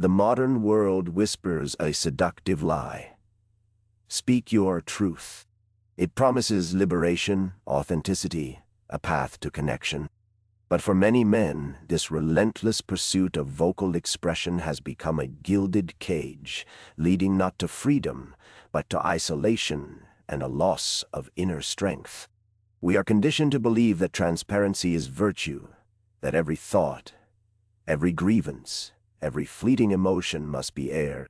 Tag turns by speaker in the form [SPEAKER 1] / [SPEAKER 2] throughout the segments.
[SPEAKER 1] The modern world whispers a seductive lie. Speak your truth. It promises liberation, authenticity, a path to connection. But for many men, this relentless pursuit of vocal expression has become a gilded cage, leading not to freedom, but to isolation and a loss of inner strength. We are conditioned to believe that transparency is virtue, that every thought, every grievance, every fleeting emotion must be aired.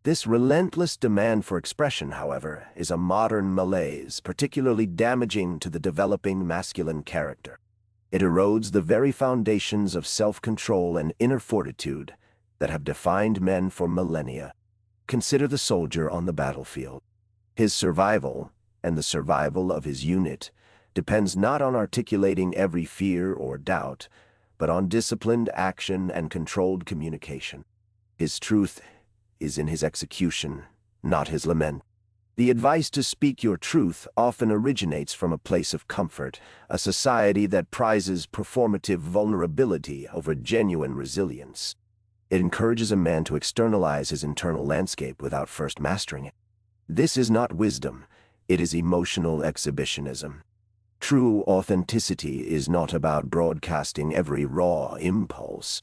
[SPEAKER 1] This relentless demand for expression, however, is a modern malaise, particularly damaging to the developing masculine character. It erodes the very foundations of self-control and inner fortitude that have defined men for millennia. Consider the soldier on the battlefield. His survival, and the survival of his unit, depends not on articulating every fear or doubt, but on disciplined action and controlled communication. His truth is in his execution, not his lament. The advice to speak your truth often originates from a place of comfort, a society that prizes performative vulnerability over genuine resilience. It encourages a man to externalize his internal landscape without first mastering it. This is not wisdom, it is emotional exhibitionism. True authenticity is not about broadcasting every raw impulse.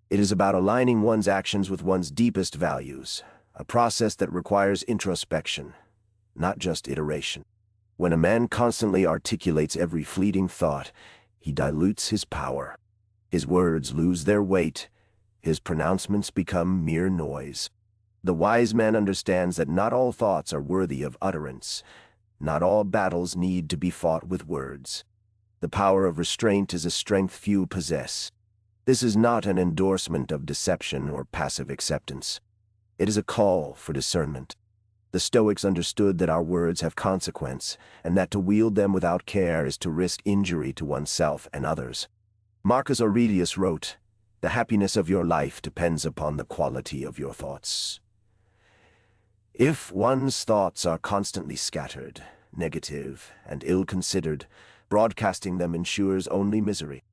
[SPEAKER 1] It is about aligning one's actions with one's deepest values, a process that requires introspection, not just iteration. When a man constantly articulates every fleeting thought, he dilutes his power. His words lose their weight, his pronouncements become mere noise. The wise man understands that not all thoughts are worthy of utterance. Not all battles need to be fought with words. The power of restraint is a strength few possess. This is not an endorsement of deception or passive acceptance. It is a call for discernment. The Stoics understood that our words have consequence, and that to wield them without care is to risk injury to oneself and others. Marcus Aurelius wrote, "The happiness of your life depends upon the quality of your thoughts." If one's thoughts are constantly scattered, negative, and ill-considered, broadcasting them ensures only misery.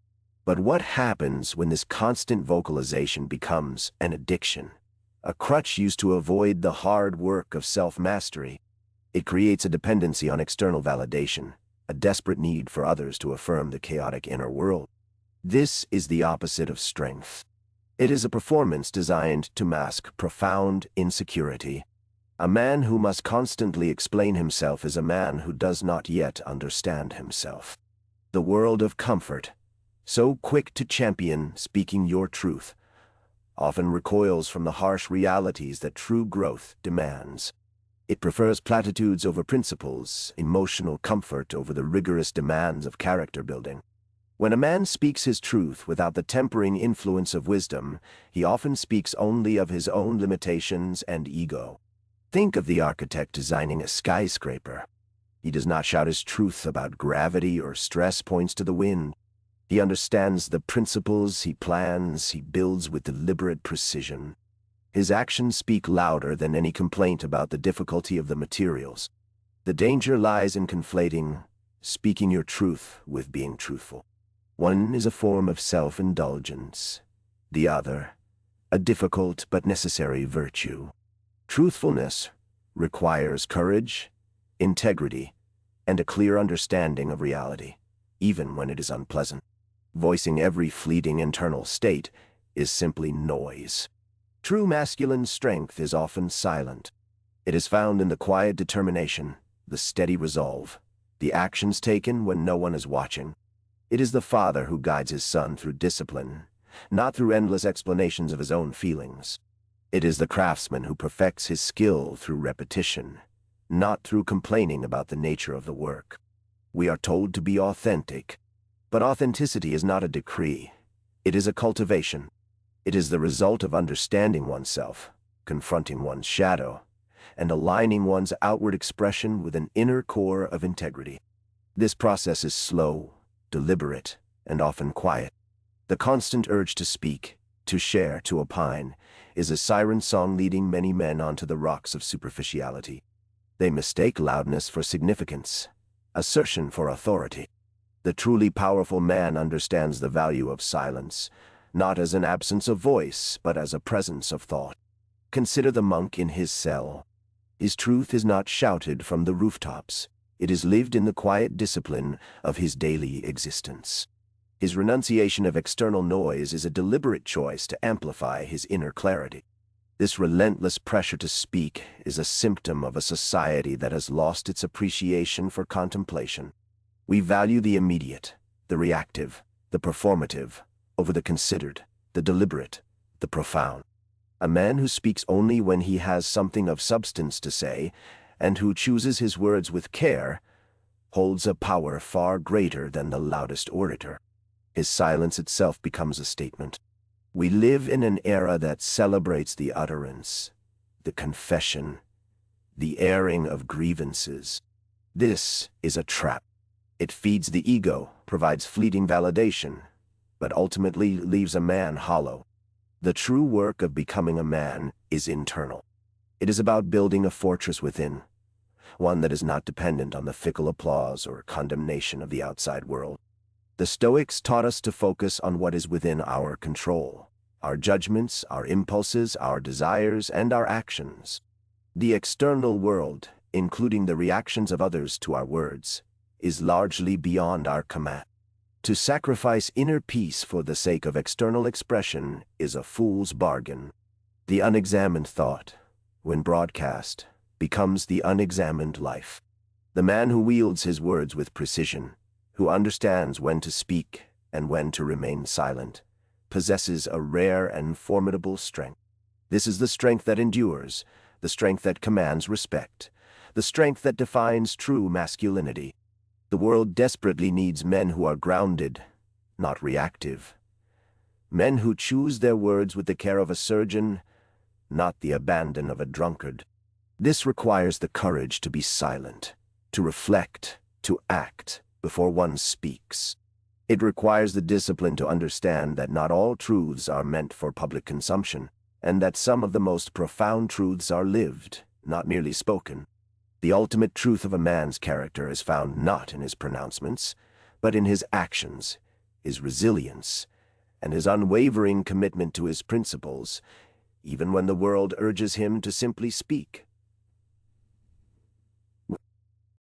[SPEAKER 1] But what happens when this constant vocalization becomes an addiction? A crutch used to avoid the hard work of self-mastery. It creates a dependency on external validation, a desperate need for others to affirm the chaotic inner world. This is the opposite of strength. It is a performance designed to mask profound insecurity. A man who must constantly explain himself is a man who does not yet understand himself. The world of comfort, so quick to champion speaking your truth, often recoils from the harsh realities that true growth demands. It prefers platitudes over principles, emotional comfort over the rigorous demands of character building. When a man speaks his truth without the tempering influence of wisdom, he often speaks only of his own limitations and ego. Think of the architect designing a skyscraper. He does not shout his truth about gravity or stress points to the wind. He understands the principles he plans, he builds with deliberate precision. His actions speak louder than any complaint about the difficulty of the materials. The danger lies in conflating speaking your truth with being truthful. One is a form of self-indulgence, the other, a difficult but necessary virtue. Truthfulness requires courage, integrity, and a clear understanding of reality, even when it is unpleasant. Voicing every fleeting internal state is simply noise. True masculine strength is often silent. It is found in the quiet determination, the steady resolve, the actions taken when no one is watching. It is the father who guides his son through discipline, not through endless explanations of his own feelings. It is the craftsman who perfects his skill through repetition, not through complaining about the nature of the work. We are told to be authentic, but authenticity is not a decree. It is a cultivation. It is the result of understanding oneself, confronting one's shadow, and aligning one's outward expression with an inner core of integrity. This process is slow, deliberate, and often quiet. The constant urge to speak, to share, to opine, is a siren song leading many men onto the rocks of superficiality. They mistake loudness for significance, assertion for authority. The truly powerful man understands the value of silence, not as an absence of voice, but as a presence of thought. Consider the monk in his cell. His truth is not shouted from the rooftops. It is lived in the quiet discipline of his daily existence. His renunciation of external noise is a deliberate choice to amplify his inner clarity. This relentless pressure to speak is a symptom of a society that has lost its appreciation for contemplation. We value the immediate, the reactive, the performative, over the considered, the deliberate, the profound. A man who speaks only when he has something of substance to say, and who chooses his words with care, holds a power far greater than the loudest orator. His silence itself becomes a statement. We live in an era that celebrates the utterance, the confession, the airing of grievances. This is a trap. It feeds the ego, provides fleeting validation, but ultimately leaves a man hollow. The true work of becoming a man is internal. It is about building a fortress within, one that is not dependent on the fickle applause or condemnation of the outside world. The Stoics taught us to focus on what is within our control, our judgments, our impulses, our desires, and our actions. The external world, including the reactions of others to our words, is largely beyond our command. To sacrifice inner peace for the sake of external expression is a fool's bargain. The unexamined thought, when broadcast, becomes the unexamined life. The man who wields his words with precision, who understands when to speak and when to remain silent, possesses a rare and formidable strength. This is the strength that endures, the strength that commands respect, the strength that defines true masculinity. The world desperately needs men who are grounded, not reactive. Men who choose their words with the care of a surgeon, not the abandon of a drunkard. This requires the courage to be silent, to reflect, to act before one speaks. It requires the discipline to understand that not all truths are meant for public consumption, and that some of the most profound truths are lived, not merely spoken. The ultimate truth of a man's character is found not in his pronouncements, but in his actions, his resilience, and his unwavering commitment to his principles, even when the world urges him to simply speak.